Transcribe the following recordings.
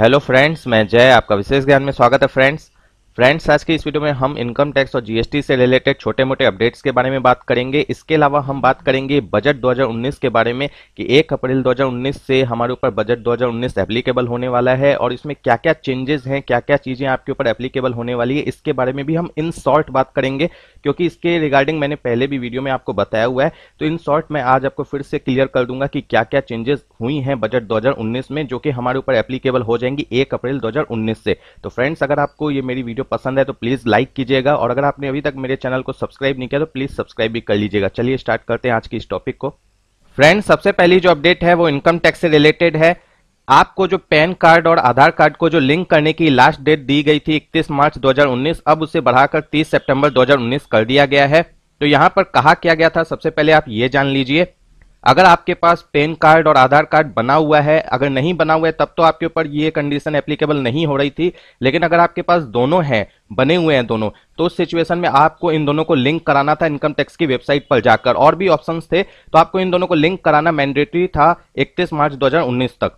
Hello friends, मैं जय आपका विशेष ज्ञान में स्वागत है। फ्रेंड्स आज की इस वीडियो में हम इनकम टैक्स और जीएसटी से रिलेटेड छोटे मोटे अपडेट्स के बारे में बात करेंगे। इसके अलावा हम बात करेंगे बजट 2019 के बारे में कि 1 अप्रैल 2019 से हमारे ऊपर बजट 2019 एप्लीकेबल होने वाला है और इसमें क्या क्या चेंजेस हैं, क्या क्या चीज़ें आपके ऊपर एप्लीकेबल होने वाली है, इसके बारे में भी हम इन शॉर्ट बात करेंगे, क्योंकि इसके रिगार्डिंग मैंने पहले भी वीडियो में आपको बताया हुआ है। तो इन शॉर्ट मैं आज आपको फिर से क्लियर कर दूंगा कि क्या क्या चेंजेस हुई हैं बजट 2019 में, जो कि हमारे ऊपर एप्लीकेबल हो जाएंगी 1 अप्रैल 2019 से। तो फ्रेंड्स, अगर आपको ये मेरी वीडियो पसंद है तो प्लीज लाइक कीजिएगा और अगर आपने अभी तक मेरे चैनल को सब्सक्राइब नहीं किया तो प्लीज सब्सक्राइब भी कर लीजिएगा। चलिए स्टार्ट करते हैं आज की इस टॉपिक को। फ्रेंड्स, सबसे पहली जो अपडेट है वो इनकम टैक्स से रिलेटेड है। आपको जो पैन कार्ड और आधार कार्ड को जो लिंक करने की लास्ट डेट दी गई थी 31 मार्च 2019, अब उसे बढ़ाकर 30 सितंबर 2019 कर दिया गया है। तो यहां पर कहा क्या गया था, सबसे पहले आप ये जान लीजिए। अगर आपके पास पैन कार्ड और आधार कार्ड बना हुआ है, अगर नहीं बना हुआ है तब तो आपके ऊपर ये कंडीशन एप्लीकेबल नहीं हो रही थी, लेकिन अगर आपके पास दोनों हैं, बने हुए हैं दोनों, तो उस सिचुएशन में आपको इन दोनों को लिंक कराना था इनकम टैक्स की वेबसाइट पर जाकर। और भी ऑप्शंस थे, तो आपको इन दोनों को लिंक कराना मैंडेटरी था 31 मार्च 2019 तक।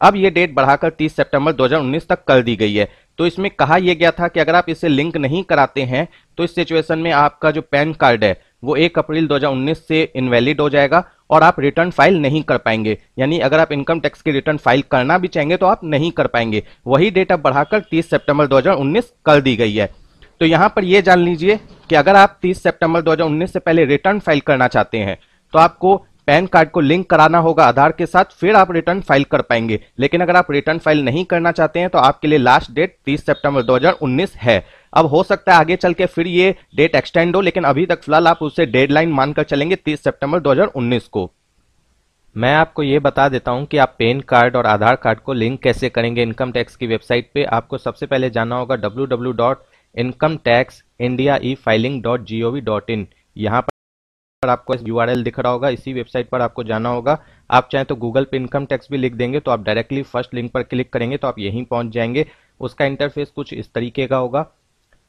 अब ये डेट बढ़ाकर 30 सितंबर 2019 तक कर दी गई है। तो इसमें कहा यह गया था कि अगर आप इसे लिंक नहीं कराते हैं तो इस सिचुएशन में आपका जो पैन कार्ड है वो 1 अप्रैल 2019 से इनवैलिड हो जाएगा और आप रिटर्न फाइल नहीं कर पाएंगे। यानी अगर आप इनकम टैक्स की रिटर्न फाइल करना भी चाहेंगे तो आप नहीं कर पाएंगे। वही डेट अब बढ़ाकर 30 सितंबर 2019 कर दी गई है। तो यहां पर यह जान लीजिए कि अगर आप 30 सितंबर 2019 से पहले रिटर्न फाइल करना चाहते हैं तो आपको पैन कार्ड को लिंक कराना होगा आधार के साथ, फिर आप रिटर्न फाइल कर पाएंगे। लेकिन अगर आप रिटर्न फाइल नहीं करना चाहते हैं तो आपके लिए लास्ट डेट 30 सितंबर 2019 है। अब हो सकता है आगे चल के फिर ये डेट एक्सटेंड हो, लेकिन अभी तक फिलहाल आप उसे डेडलाइन मानकर चलेंगे 30 सितंबर 2019 को। मैं आपको ये बता देता हूं कि आप पैन कार्ड और आधार कार्ड को लिंक कैसे करेंगे इनकम टैक्स की वेबसाइट पे। आपको सबसे पहले जाना होगा www.incometaxindiaefiling.gov.in। यहाँ पर आपको यूआरएल दिख रहा होगा, इसी वेबसाइट पर आपको जाना होगा। आप चाहें तो गूगल पे इनकम टैक्स भी लिख देंगे तो आप डायरेक्टली फर्स्ट लिंक पर क्लिक करेंगे तो आप यहीं पहुंच जाएंगे। उसका इंटरफेस कुछ इस तरीके का होगा।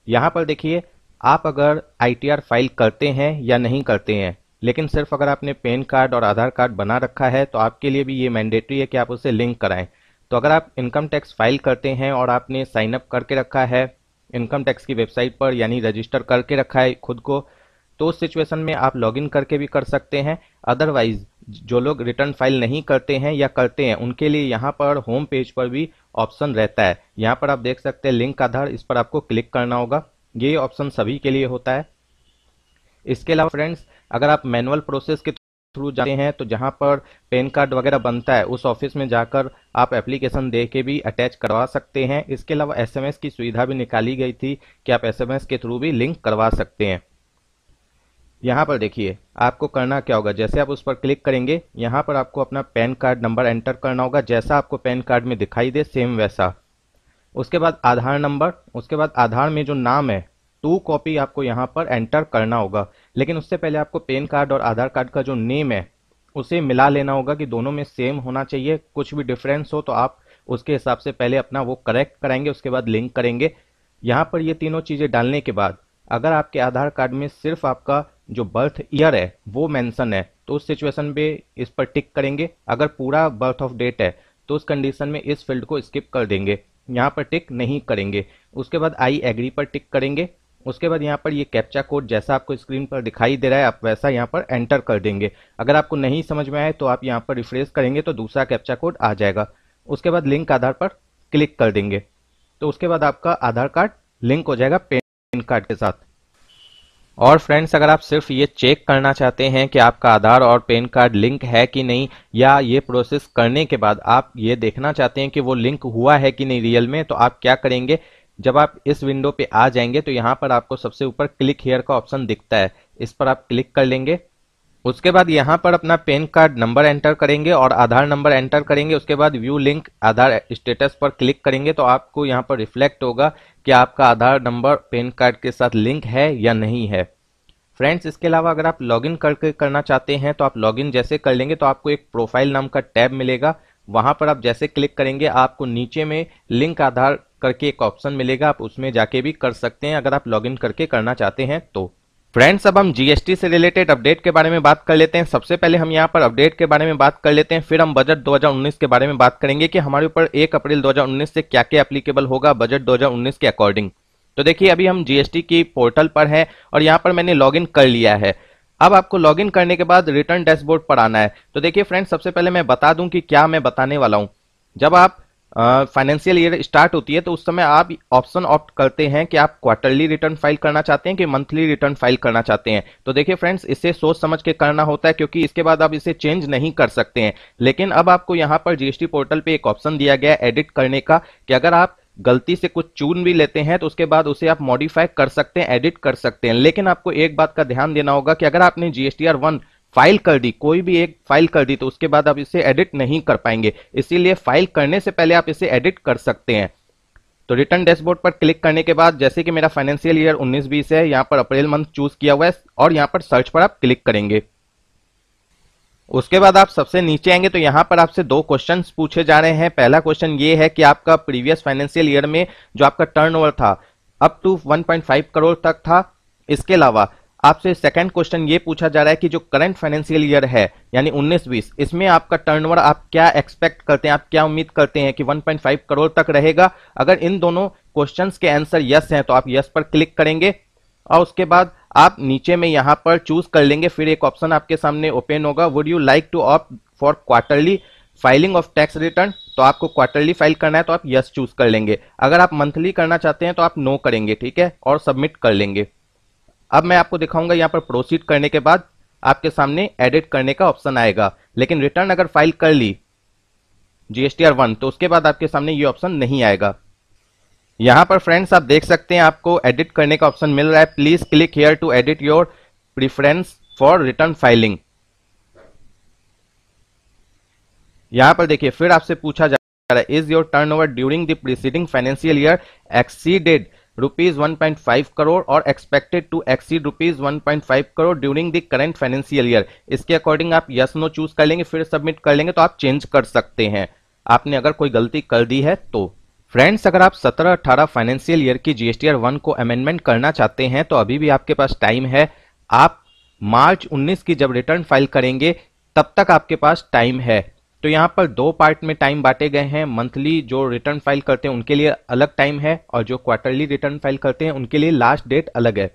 यहाँ पर देखिए, आप अगर आईटीआर फाइल करते हैं या नहीं करते हैं, लेकिन सिर्फ अगर आपने पैन कार्ड और आधार कार्ड बना रखा है तो आपके लिए भी ये मैंडेटरी है कि आप उसे लिंक कराएं। तो अगर आप इनकम टैक्स फाइल करते हैं और आपने साइन अप करके रखा है इनकम टैक्स की वेबसाइट पर, यानी रजिस्टर करके रखा है खुद को, तो उस सिचुएशन में आप लॉगिन करके भी कर सकते हैं। अदरवाइज जो लोग रिटर्न फाइल नहीं करते हैं या करते हैं उनके लिए यहाँ पर होम पेज पर भी ऑप्शन रहता है। यहाँ पर आप देख सकते हैं लिंक आधार, इस पर आपको क्लिक करना होगा। ये ऑप्शन सभी के लिए होता है। इसके अलावा फ्रेंड्स, अगर आप मैनुअल प्रोसेस के थ्रू जाते हैं तो जहाँ पर पैन कार्ड वगैरह बनता है उस ऑफिस में जाकर आप एप्लीकेशन दे के भी अटैच करवा सकते हैं। इसके अलावा एसएमएस की सुविधा भी निकाली गई थी कि आप एसएमएस के थ्रू भी लिंक करवा सकते हैं। यहाँ पर देखिए, आपको करना क्या होगा, जैसे आप उस पर क्लिक करेंगे यहाँ पर आपको अपना पैन कार्ड नंबर एंटर करना होगा, जैसा आपको पैन कार्ड में दिखाई दे सेम वैसा। उसके बाद आधार नंबर, उसके बाद आधार में जो नाम है 2 कॉपी आपको यहाँ पर एंटर करना होगा। लेकिन उससे पहले आपको पैन कार्ड और आधार कार्ड का जो नेम है उसे मिला लेना होगा कि दोनों में सेम होना चाहिए। कुछ भी डिफरेंस हो तो आप उसके हिसाब से पहले अपना वो करेक्ट कराएंगे, उसके बाद लिंक करेंगे। यहाँ पर ये तीनों चीज़ें डालने के बाद अगर आपके आधार कार्ड में सिर्फ आपका जो बर्थ ईयर है वो मेंशन है तो उस सिचुएशन पे इस पर टिक करेंगे। अगर पूरा बर्थ ऑफ डेट है तो उस कंडीशन में इस फील्ड को स्किप कर देंगे, यहाँ पर टिक नहीं करेंगे। उसके बाद आई एग्री पर टिक करेंगे। उसके बाद यहाँ पर ये कैप्चा कोड जैसा आपको स्क्रीन पर दिखाई दे रहा है आप वैसा यहाँ पर एंटर कर देंगे। अगर आपको नहीं समझ में आए तो आप यहाँ पर रिफ्रेश करेंगे तो दूसरा कैप्चा कोड आ जाएगा। उसके बाद लिंक आधार पर क्लिक कर देंगे तो उसके बाद आपका आधार कार्ड लिंक हो जाएगा पैन कार्ड के साथ। और फ्रेंड्स, अगर आप सिर्फ ये चेक करना चाहते हैं कि आपका आधार और पैन कार्ड लिंक है कि नहीं, या ये प्रोसेस करने के बाद आप ये देखना चाहते हैं कि वो लिंक हुआ है कि नहीं रियल में, तो आप क्या करेंगे, जब आप इस विंडो पे आ जाएंगे तो यहाँ पर आपको सबसे ऊपर क्लिक हियर का ऑप्शन दिखता है, इस पर आप क्लिक कर लेंगे। उसके बाद यहाँ पर अपना पैन कार्ड नंबर एंटर करेंगे और आधार नंबर एंटर करेंगे। उसके बाद व्यू लिंक आधार स्टेटस पर क्लिक करेंगे तो आपको यहाँ पर रिफ्लेक्ट होगा कि आपका आधार नंबर पैन कार्ड के साथ लिंक है या नहीं है। फ्रेंड्स, इसके अलावा अगर आप लॉगिन करके करना चाहते हैं तो आप लॉगिन जैसे कर लेंगे तो आपको एक प्रोफाइल नाम का टैब मिलेगा। वहां पर आप जैसे क्लिक करेंगे आपको नीचे में लिंक आधार करके एक ऑप्शन मिलेगा, आप उसमें जाके भी कर सकते हैं अगर आप लॉगिन करके करना चाहते हैं तो। फ्रेंड्स, अब हम जीएसटी से रिलेटेड अपडेट के बारे में बात कर लेते हैं। सबसे पहले हम यहाँ पर अपडेट के बारे में बात कर लेते हैं, फिर हम बजट 2019 के बारे में बात करेंगे कि हमारे ऊपर 1 अप्रैल 2019 से क्या क्या एप्लीकेबल होगा बजट 2019 के अकॉर्डिंग। तो देखिए, अभी हम जीएसटी की पोर्टल पर हैं और यहाँ पर मैंने लॉगिन कर लिया है। अब आपको लॉगिन करने के बाद रिटर्न डैशबोर्ड पर आना है। तो देखिए फ्रेंड्स, सबसे पहले मैं बता दूं कि क्या मैं बताने वाला हूं। जब आप फाइनेंशियल ईयर स्टार्ट होती है तो उस समय आप ऑप्शन ऑप्ट करते हैं कि आप क्वार्टरली रिटर्न फाइल करना चाहते हैं कि मंथली रिटर्न फाइल करना चाहते हैं। तो देखिए फ्रेंड्स, इसे सोच समझ के करना होता है क्योंकि इसके बाद आप इसे चेंज नहीं कर सकते हैं। लेकिन अब आपको यहाँ पर जीएसटी पोर्टल पे एक ऑप्शन दिया गया है एडिट करने का, कि अगर आप गलती से कुछ चुन भी लेते हैं तो उसके बाद उसे आप मॉडिफाई कर सकते हैं, एडिट कर सकते हैं। लेकिन आपको एक बात का ध्यान देना होगा कि अगर आपने जीएसटीआर 1 फाइल कर दी, कोई भी एक फाइल कर दी, तो उसके बाद आप इसे एडिट नहीं कर पाएंगे। इसीलिए फाइल करने से पहले आप इसे एडिट कर सकते हैं। तो रिटर्न डैशबोर्ड पर क्लिक करने के बाद, जैसे कि मेरा फाइनेंशियल ईयर 19-20 है, यहां पर अप्रैल मंथ चूज किया हुआ है और यहां पर सर्च पर आप क्लिक करेंगे। उसके बाद आप सबसे नीचे आएंगे तो यहां पर आपसे 2 क्वेश्चंस पूछे जा रहे हैं। पहला क्वेश्चन ये है कि आपका प्रीवियस फाइनेंशियल ईयर में जो आपका टर्नओवर था अप टू 1.5 करोड़ तक था। इसके अलावा आपसे सेकंड क्वेश्चन ये पूछा जा रहा है कि जो करंट फाइनेंशियल ईयर है यानी 19-20, इसमें आपका टर्नओवर आप क्या एक्सपेक्ट करते हैं, आप क्या उम्मीद करते हैं कि 1.5 करोड़ तक रहेगा। अगर इन दोनों क्वेश्चंस के आंसर यस हैं तो आप यस पर क्लिक करेंगे और उसके बाद आप नीचे में यहां पर चूज कर लेंगे। फिर एक ऑप्शन आपके सामने ओपन होगा, would you like to opt for quarterly filing of tax return. तो आपको क्वार्टरली फाइल करना है तो आप यस चूज कर लेंगे। अगर आप मंथली करना चाहते हैं तो आप नो करेंगे, ठीक है, और सबमिट कर लेंगे। अब मैं आपको दिखाऊंगा यहां पर प्रोसीड करने के बाद आपके सामने एडिट करने का ऑप्शन आएगा। लेकिन रिटर्न अगर फाइल कर ली जीएसटीआर 1 तो उसके बाद आपके सामने ये ऑप्शन नहीं आएगा। यहां पर फ्रेंड्स आप देख सकते हैं आपको एडिट करने का ऑप्शन मिल रहा है। Please click here to edit your preference for return filing. यहां पर देखिए, फिर आपसे पूछा जा रहा है is your turnover during the preceding financial year exceeded rupees 1.5 crore और expected to exceed rupees 1.5 crore during the current financial year. इसके अकॉर्डिंग आप यस नो चूज कर लेंगे, फिर सबमिट कर लेंगे तो आप चेंज कर सकते हैं आपने अगर कोई गलती कर दी है तो। फ्रेंड्स, अगर आप 17-18 फाइनेंशियल ईयर की जीएसटीआर 1 को अमेंडमेंट करना चाहते हैं तो अभी भी आपके पास टाइम है। आप मार्च 19 की जब रिटर्न फाइल करेंगे तब तक आपके पास टाइम है। तो यहां पर 2 पार्ट में टाइम बांटे गए हैं। मंथली जो रिटर्न फाइल करते हैं उनके लिए अलग टाइम है और जो क्वार्टरली रिटर्न फाइल करते हैं उनके लिए लास्ट डेट अलग है।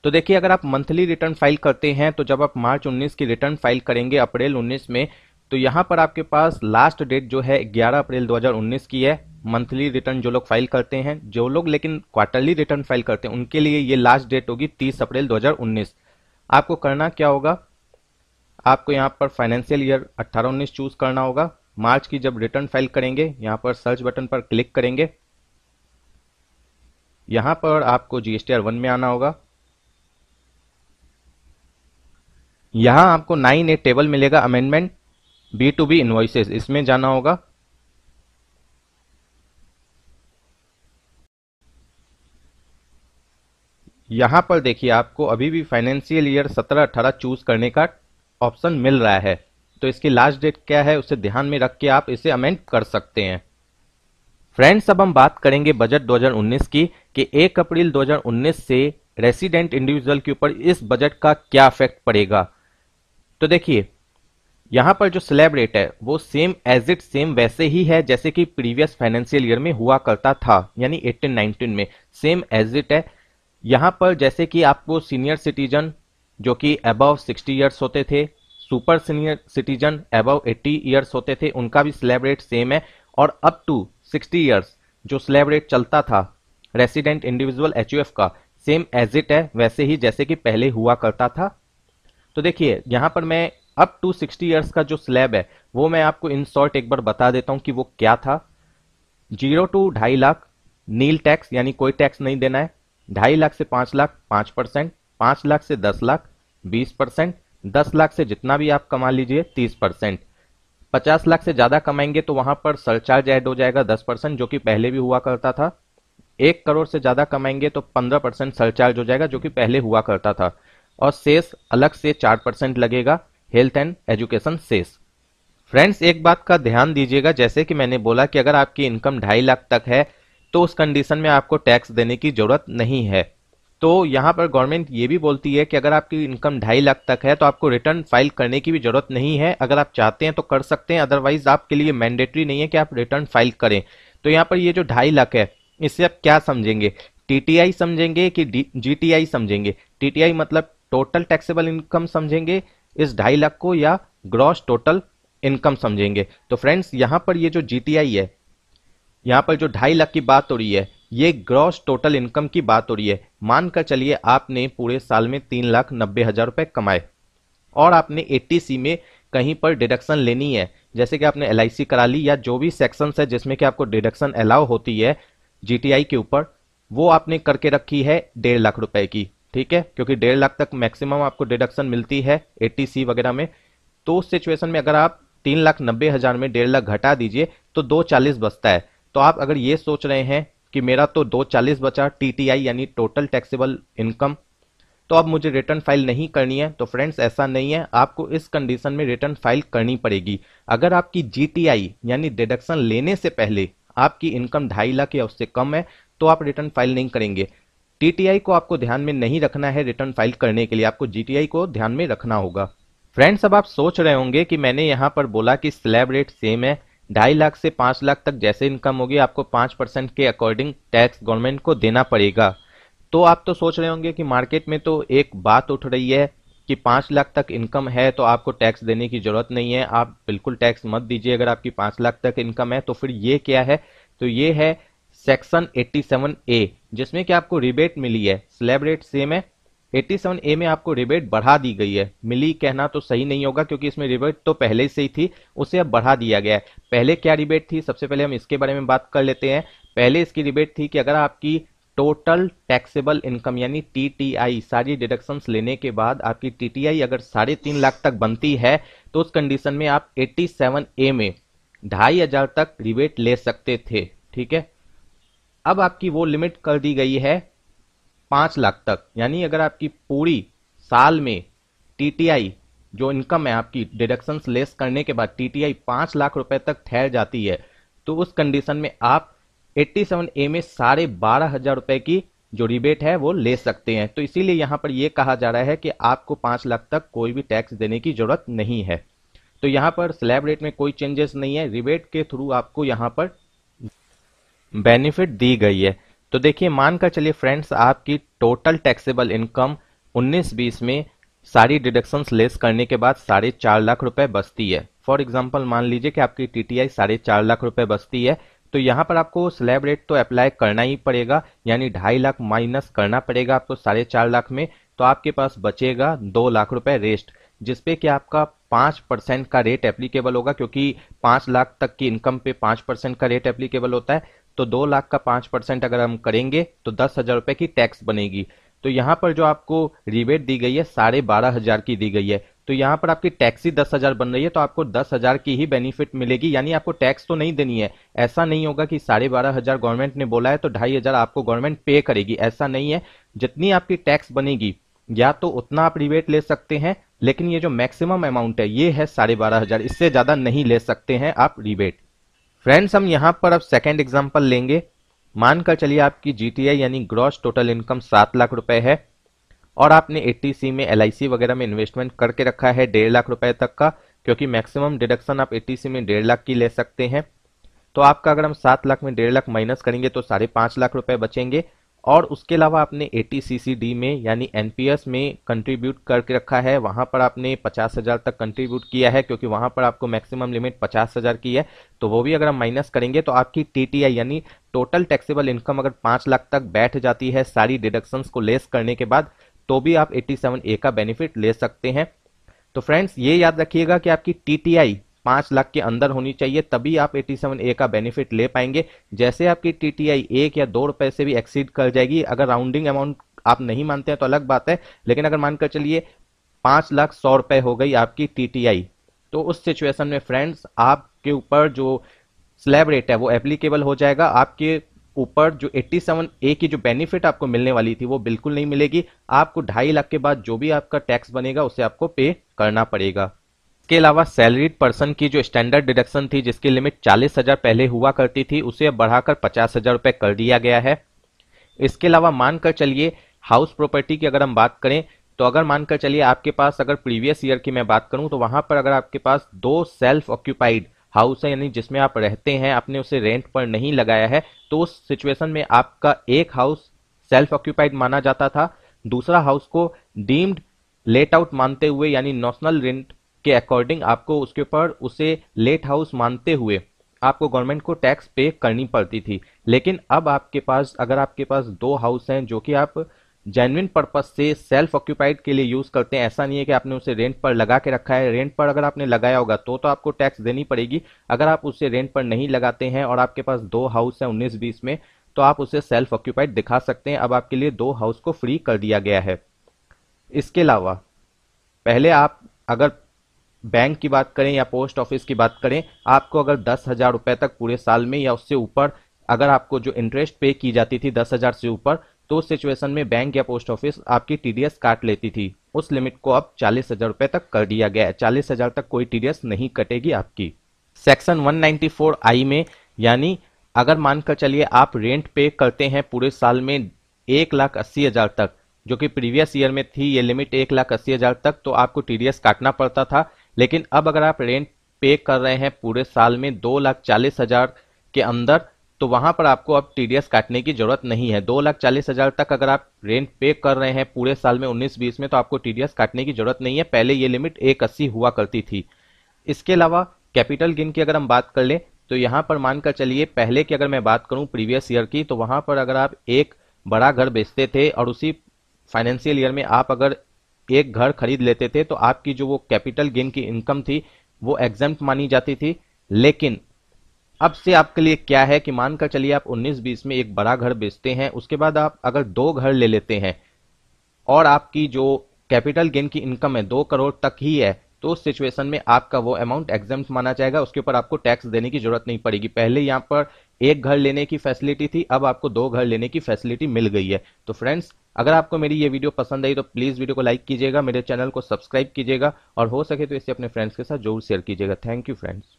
तो देखिए, अगर आप मंथली रिटर्न फाइल करते हैं तो जब आप मार्च 19 की रिटर्न फाइल करेंगे अप्रैल 19 में, तो यहां पर आपके पास लास्ट डेट जो है 11 अप्रैल 2019 की है। मंथली रिटर्न जो लोग फाइल करते हैं, जो लोग लेकिन क्वार्टरली रिटर्न फाइल करते हैं उनके लिए ये लास्ट डेट होगी 30 अप्रैल 2019। आपको करना क्या होगा, आपको यहां पर फाइनेंशियल ईयर 18-19 चूज करना होगा। मार्च की जब रिटर्न फाइल करेंगे यहां पर सर्च बटन पर क्लिक करेंगे। यहां पर आपको जीएसटीआर 1 में आना होगा। यहां आपको 9A टेबल मिलेगा, अमेंडमेंट B2B इनवॉइसेस, इसमें जाना होगा। यहां पर देखिए, आपको अभी भी फाइनेंशियल ईयर 17-18 चूज करने का ऑप्शन मिल रहा है। तो इसकी लास्ट डेट क्या है उसे ध्यान में रख के आप इसे अमेंड कर सकते हैं। फ्रेंड्स, अब हम बात करेंगे बजट 2019 की कि 1 अप्रैल 2019 से रेसिडेंट इंडिविजुअल के ऊपर इस बजट का क्या इफेक्ट पड़ेगा। तो देखिए, यहां पर जो स्लैब रेट है वो सेम एज इट सेम वैसे ही है जैसे कि प्रीवियस फाइनेंशियल ईयर में हुआ करता था, यानी 18-19 में सेम एज इट है। यहां पर जैसे कि आपको सीनियर सिटीजन जो कि अबव 60 ईयर्स होते थे, super senior citizen above 80 years होते थे, उनका भी स्लैब रेट सेम है। और अप टू 60 ईयर्स जो स्लैब रेट चलता था रेसिडेंट इंडिविजुअल एचयूएफ का, सेम एज इट है वैसे ही जैसे कि पहले हुआ करता था। तो देखिए, यहां पर मैं अप टू 60 ईयर्स का जो स्लैब है वो मैं आपको इन शॉर्ट एक बार बता देता हूं कि वो क्या था। 0 to 2.5 लाख नील टैक्स, यानी कोई टैक्स नहीं देना है। 2.5 लाख से 5 लाख 5%, 5 लाख से 10 लाख 20%, 10 लाख से जितना भी आप कमा लीजिए 30%, 50 लाख से ज्यादा कमाएंगे तो वहां पर सरचार्ज ऐड हो जाएगा 10%, जो कि पहले भी हुआ करता था। 1 करोड़ से ज्यादा कमाएंगे तो 15% सरचार्ज हो जाएगा, जो कि पहले हुआ करता था। और सेस अलग से 4% लगेगा, health and education cess. Friends, एक बात का ध्यान दीजिएगा, जैसे कि मैंने बोला कि अगर आपकी इनकम 2.5 लाख तक है तो उस कंडीशन में आपको टैक्स देने की जरूरत नहीं है। तो यहाँ पर गवर्नमेंट ये भी बोलती है कि अगर आपकी इनकम 2.5 लाख तक है तो आपको रिटर्न फाइल करने की भी जरूरत नहीं है। अगर आप चाहते हैं तो कर सकते हैं, अदरवाइज आपके लिए मैंडेटरी नहीं है कि आप रिटर्न फाइल करें। तो यहाँ पर ये जो 2.5 लाख है, इससे आप क्या समझेंगे, टीटीआई समझेंगे कि जीटीआई समझेंगे? टीटीआई मतलब टोटल टैक्सेबल इनकम समझेंगे इस 2.5 लाख को, या ग्रॉस टोटल इनकम समझेंगे? तो फ्रेंड्स यहाँ पर ये जो जीटीआई है, यहाँ पर जो 2.5 लाख की बात हो रही है, ये ग्रॉस टोटल इनकम की बात हो रही है। मानकर चलिए आपने पूरे साल में 3,90,000 रुपए कमाए और आपने 80C में कहीं पर डिडक्शन लेनी है, जैसे कि आपने LIC करा ली या जो भी सेक्शंस है जिसमें कि आपको डिडक्शन अलाउ होती है जीटीआई के ऊपर, वो आपने करके रखी है 1.5 लाख रुपए की, ठीक है, क्योंकि 1.5 लाख तक मैक्सिमम आपको डिडक्शन मिलती है 80C वगैरह में। तो उस सिचुएशन में अगर आप 3,90,000 में 1.5 लाख घटा दीजिए तो 240 बचता है। तो आप अगर ये सोच रहे हैं कि मेरा तो 240 बचा टीटीआई यानी टोटल टैक्सेबल इनकम, तो अब मुझे रिटर्न फाइल नहीं करनी है, तो फ्रेंड्स ऐसा नहीं है, आपको इस कंडीशन में रिटर्न फाइल करनी पड़ेगी। अगर आपकी जीटीआई यानी डिडक्शन लेने से पहले आपकी इनकम 2.5 लाख या उससे कम है तो आप रिटर्न फाइल नहीं करेंगे। टीटीआई को आपको ध्यान में नहीं रखना है रिटर्न फाइल करने के लिए, आपको जीटीआई को ध्यान में रखना होगा। फ्रेंड्स अब आप सोच रहे होंगे कि मैंने यहां पर बोला कि स्लैब रेट सेम है, 2.5 लाख से 5 लाख तक जैसे इनकम होगी आपको 5% के अकॉर्डिंग टैक्स गवर्नमेंट को देना पड़ेगा। तो आप तो सोच रहे होंगे कि मार्केट में तो एक बात उठ रही है कि 5 लाख तक इनकम है तो आपको टैक्स देने की जरूरत नहीं है, आप बिल्कुल टैक्स मत दीजिए अगर आपकी 5 लाख तक इनकम है। तो फिर ये क्या है, तो ये है सेक्शन 87A, जिसमें कि आपको रिबेट मिली है। स्लैब रेट सेम है, 87A में आपको रिबेट बढ़ा दी गई है। मिली कहना तो सही नहीं होगा क्योंकि इसमें रिबेट तो पहले से ही थी, उसे अब बढ़ा दिया गया है। पहले क्या रिबेट थी, सबसे पहले हम इसके बारे में बात कर लेते हैं। पहले इसकी रिबेट थी कि अगर आपकी टोटल टैक्सेबल इनकम यानी टीटीआई सारी डिडक्शंस लेने के बाद आपकी टीटीआई अगर 3.5 लाख तक बनती है तो उस कंडीशन में आप 87A में 2,500 तक रिबेट ले सकते थे, ठीक है। अब आपकी वो लिमिट कर दी गई है 5 लाख तक, यानी अगर आपकी पूरी साल में टीटीआई जो इनकम है आपकी डिडक्शंस लेस करने के बाद टीटीआई 5 लाख रुपए तक ठहर जाती है तो उस कंडीशन में आप 87A में 12,500 रुपए की जो रिबेट है वो ले सकते हैं। तो इसीलिए यहां पर यह कहा जा रहा है कि आपको 5 लाख तक कोई भी टैक्स देने की जरूरत नहीं है। तो यहां पर स्लैब रेट में कोई चेंजेस नहीं है, रिबेट के थ्रू आपको यहां पर बेनिफिट दी गई है। तो देखिए मानकर चलिए फ्रेंड्स आपकी टोटल टैक्सेबल इनकम 19-20 में सारी डिडक्शंस लेस करने के बाद 4.5 लाख रुपए बचती है। फॉर एग्जांपल मान लीजिए कि आपकी टीटीआई 4.5 लाख रुपए बचती है, तो यहां पर आपको स्लैब रेट तो अप्लाई करना ही पड़ेगा, यानी 2.5 लाख माइनस करना पड़ेगा आपको 4.5 लाख में, तो आपके पास बचेगा 2 लाख रुपए रेस्ट, जिसपे कि आपका 5% का रेट एप्लीकेबल होगा, क्योंकि 5 लाख तक की इनकम पे 5% का रेट एप्लीकेबल होता है। तो 2 लाख का 5% अगर हम करेंगे तो 10,000 रुपए की टैक्स बनेगी। तो यहां पर जो आपको रिबेट दी गई है 12,500 की दी गई है, तो यहां पर आपकी टैक्स ही 10,000 बन रही है, तो आपको 10,000 की ही बेनिफिट मिलेगी, यानी आपको टैक्स तो नहीं देनी है। ऐसा नहीं होगा कि 12,500 गवर्नमेंट ने बोला है तो 2,500 आपको गवर्नमेंट पे करेगी, ऐसा नहीं है। जितनी आपकी टैक्स बनेगी या तो उतना आप रिबेट ले सकते हैं, लेकिन ये जो मैक्सिमम अमाउंट है ये है 12,500, इससे ज्यादा नहीं ले सकते हैं आप रिबेट। फ्रेंड्स हम यहां पर अब सेकेंड एग्जांपल लेंगे। मानकर चलिए आपकी जीटीआई यानी ग्रॉस टोटल इनकम 7 लाख रुपए है और आपने 80C में LIC वगैरह में इन्वेस्टमेंट करके रखा है 1.5 लाख रुपए तक का, क्योंकि मैक्सिमम डिडक्शन आप 80C में 1.5 लाख की ले सकते हैं। तो आपका अगर हम 7 लाख में 1.5 लाख माइनस करेंगे तो 5.5 लाख रुपए बचेंगे। और उसके अलावा आपने 80CCD में यानी NPS में कंट्रीब्यूट करके रखा है, वहां पर आपने 50,000 तक कंट्रीब्यूट किया है, क्योंकि वहां पर आपको मैक्सिमम लिमिट 50,000 की है। तो वो भी अगर हम माइनस करेंगे तो आपकी टीटीआई यानी टोटल टैक्सेबल इनकम अगर 5 लाख तक बैठ जाती है सारी डिडक्शंस को लेस करने के बाद, तो भी आप 87A का बेनिफिट ले सकते हैं। तो फ्रेंड्स ये याद रखिएगा कि आपकी टीटीआई 5 लाख के अंदर होनी चाहिए, तभी आप 87A का बेनिफिट ले पाएंगे। जैसे आपकी टीटीआई 1 या 2 रुपए से भी एक्सीड कर जाएगी, अगर राउंडिंग अमाउंट आप नहीं मानते हैं तो अलग बात है, लेकिन अगर मानकर चलिए 5,100,000 रुपए हो गई आपकी टीटीआई, तो उस सिचुएशन में फ्रेंड्स आपके ऊपर जो स्लैब रेट है वो एप्लीकेबल हो जाएगा। आपके ऊपर जो 87A की जो बेनिफिट आपको मिलने वाली थी वो बिल्कुल नहीं मिलेगी। आपको 2.5 लाख के बाद जो भी आपका टैक्स बनेगा उसे आपको पे करना पड़ेगा। इसके अलावा सैलरीड पर्सन की जो स्टैंडर्ड डिडक्शन थी जिसकी लिमिट 40,000 पहले हुआ करती थी, उसे अब बढ़ाकर 50,000 रुपए कर दिया गया है। इसके अलावा मानकर चलिए हाउस प्रॉपर्टी की अगर हम बात करें तो अगर मानकर चलिए आपके पास, अगर प्रीवियस ईयर की मैं बात करूं तो वहां पर अगर आपके पास 2 सेल्फ ऑक्यूपाइड हाउस है, यानी जिसमें आप रहते हैं, आपने उसे रेंट पर नहीं लगाया है, तो उस सिचुएशन में आपका एक हाउस सेल्फ ऑक्यूपाइड माना जाता था, दूसरा हाउस को डीम्ड लेट आउट मानते हुए, यानी नेशनल रेंट के अकॉर्डिंग आपको उसके ऊपर उसे लेट हाउस मानते हुए आपको गवर्नमेंट को टैक्स पे करनी पड़ती थी। लेकिन अब आपके पास, अगर आपके पास 2 हाउस हैं जो कि आप जेन्युइन पर्पज से सेल्फ ऑक्यूपाइड के लिए यूज करते हैं, ऐसा नहीं है कि आपने उसे रेंट पर लगा के रखा है, रेंट पर अगर आपने लगाया होगा तो आपको टैक्स देनी पड़ेगी। अगर आप उसे रेंट पर नहीं लगाते हैं और आपके पास 2 हाउस है 19-20 में, तो आप उसे सेल्फ ऑक्यूपाइड दिखा सकते हैं। अब आपके लिए 2 हाउस को फ्री कर दिया गया है। इसके अलावा पहले आप अगर बैंक की बात करें या पोस्ट ऑफिस की बात करें, आपको अगर 10,000 रुपए तक पूरे साल में या उससे ऊपर अगर आपको जो इंटरेस्ट पे की जाती थी 10,000 से ऊपर, तो उस सिचुएशन में बैंक या पोस्ट ऑफिस आपकी टीडीएस काट लेती थी। उस लिमिट को अब 40,000 रुपए तक कर दिया गया है। 40,000 तक कोई टीडीएस नहीं कटेगी आपकी। सेक्शन 194 आई में, यानी अगर मानकर चलिए आप रेंट पे करते हैं पूरे साल में 1,80,000 तक, जो कि प्रीवियस ईयर में थी ये लिमिट 1,80,000 तक, तो आपको टीडीएस काटना पड़ता था। लेकिन अब अगर आप रेंट पे कर रहे हैं पूरे साल में 2,40,000 के अंदर, तो वहां पर आपको अब टीडीएस काटने की जरूरत नहीं है। 2,40,000 तक अगर आप रेंट पे कर रहे हैं पूरे साल में 19-20 में, तो आपको टीडीएस काटने की जरूरत नहीं है। पहले ये लिमिट 1,80 हुआ करती थी। इसके अलावा कैपिटल गेन की अगर हम बात कर लें तो यहां पर मानकर चलिए, पहले की अगर मैं बात करूं प्रीवियस ईयर की, तो वहां पर अगर आप एक बड़ा घर बेचते थे और उसी फाइनेंशियल ईयर में आप अगर एक घर खरीद लेते थे, तो आपकी जो वो कैपिटल गेन की इनकम थी वो एग्जम्प्ट मानी जाती थी। लेकिन अब से आपके लिए क्या है कि मानकर चलिए आप 19-20 में एक बड़ा घर बेचते हैं, उसके बाद आप अगर 2 घर ले लेते हैं और आपकी जो कैपिटल गेन की इनकम है 2 करोड़ तक ही है, तो उस सिचुएशन में आपका वो अमाउंट एग्जम्प्ट माना जाएगा। उसके ऊपर आपको टैक्स देने की जरूरत नहीं पड़ेगी। पहले यहां पर एक घर लेने की फैसिलिटी थी, अब आपको 2 घर लेने की फैसिलिटी मिल गई है। तो फ्रेंड्स, अगर आपको मेरी ये वीडियो पसंद आई तो प्लीज वीडियो को लाइक कीजिएगा, मेरे चैनल को सब्सक्राइब कीजिएगा और हो सके तो इसे अपने फ्रेंड्स के साथ जरूर शेयर कीजिएगा। Thank you friends.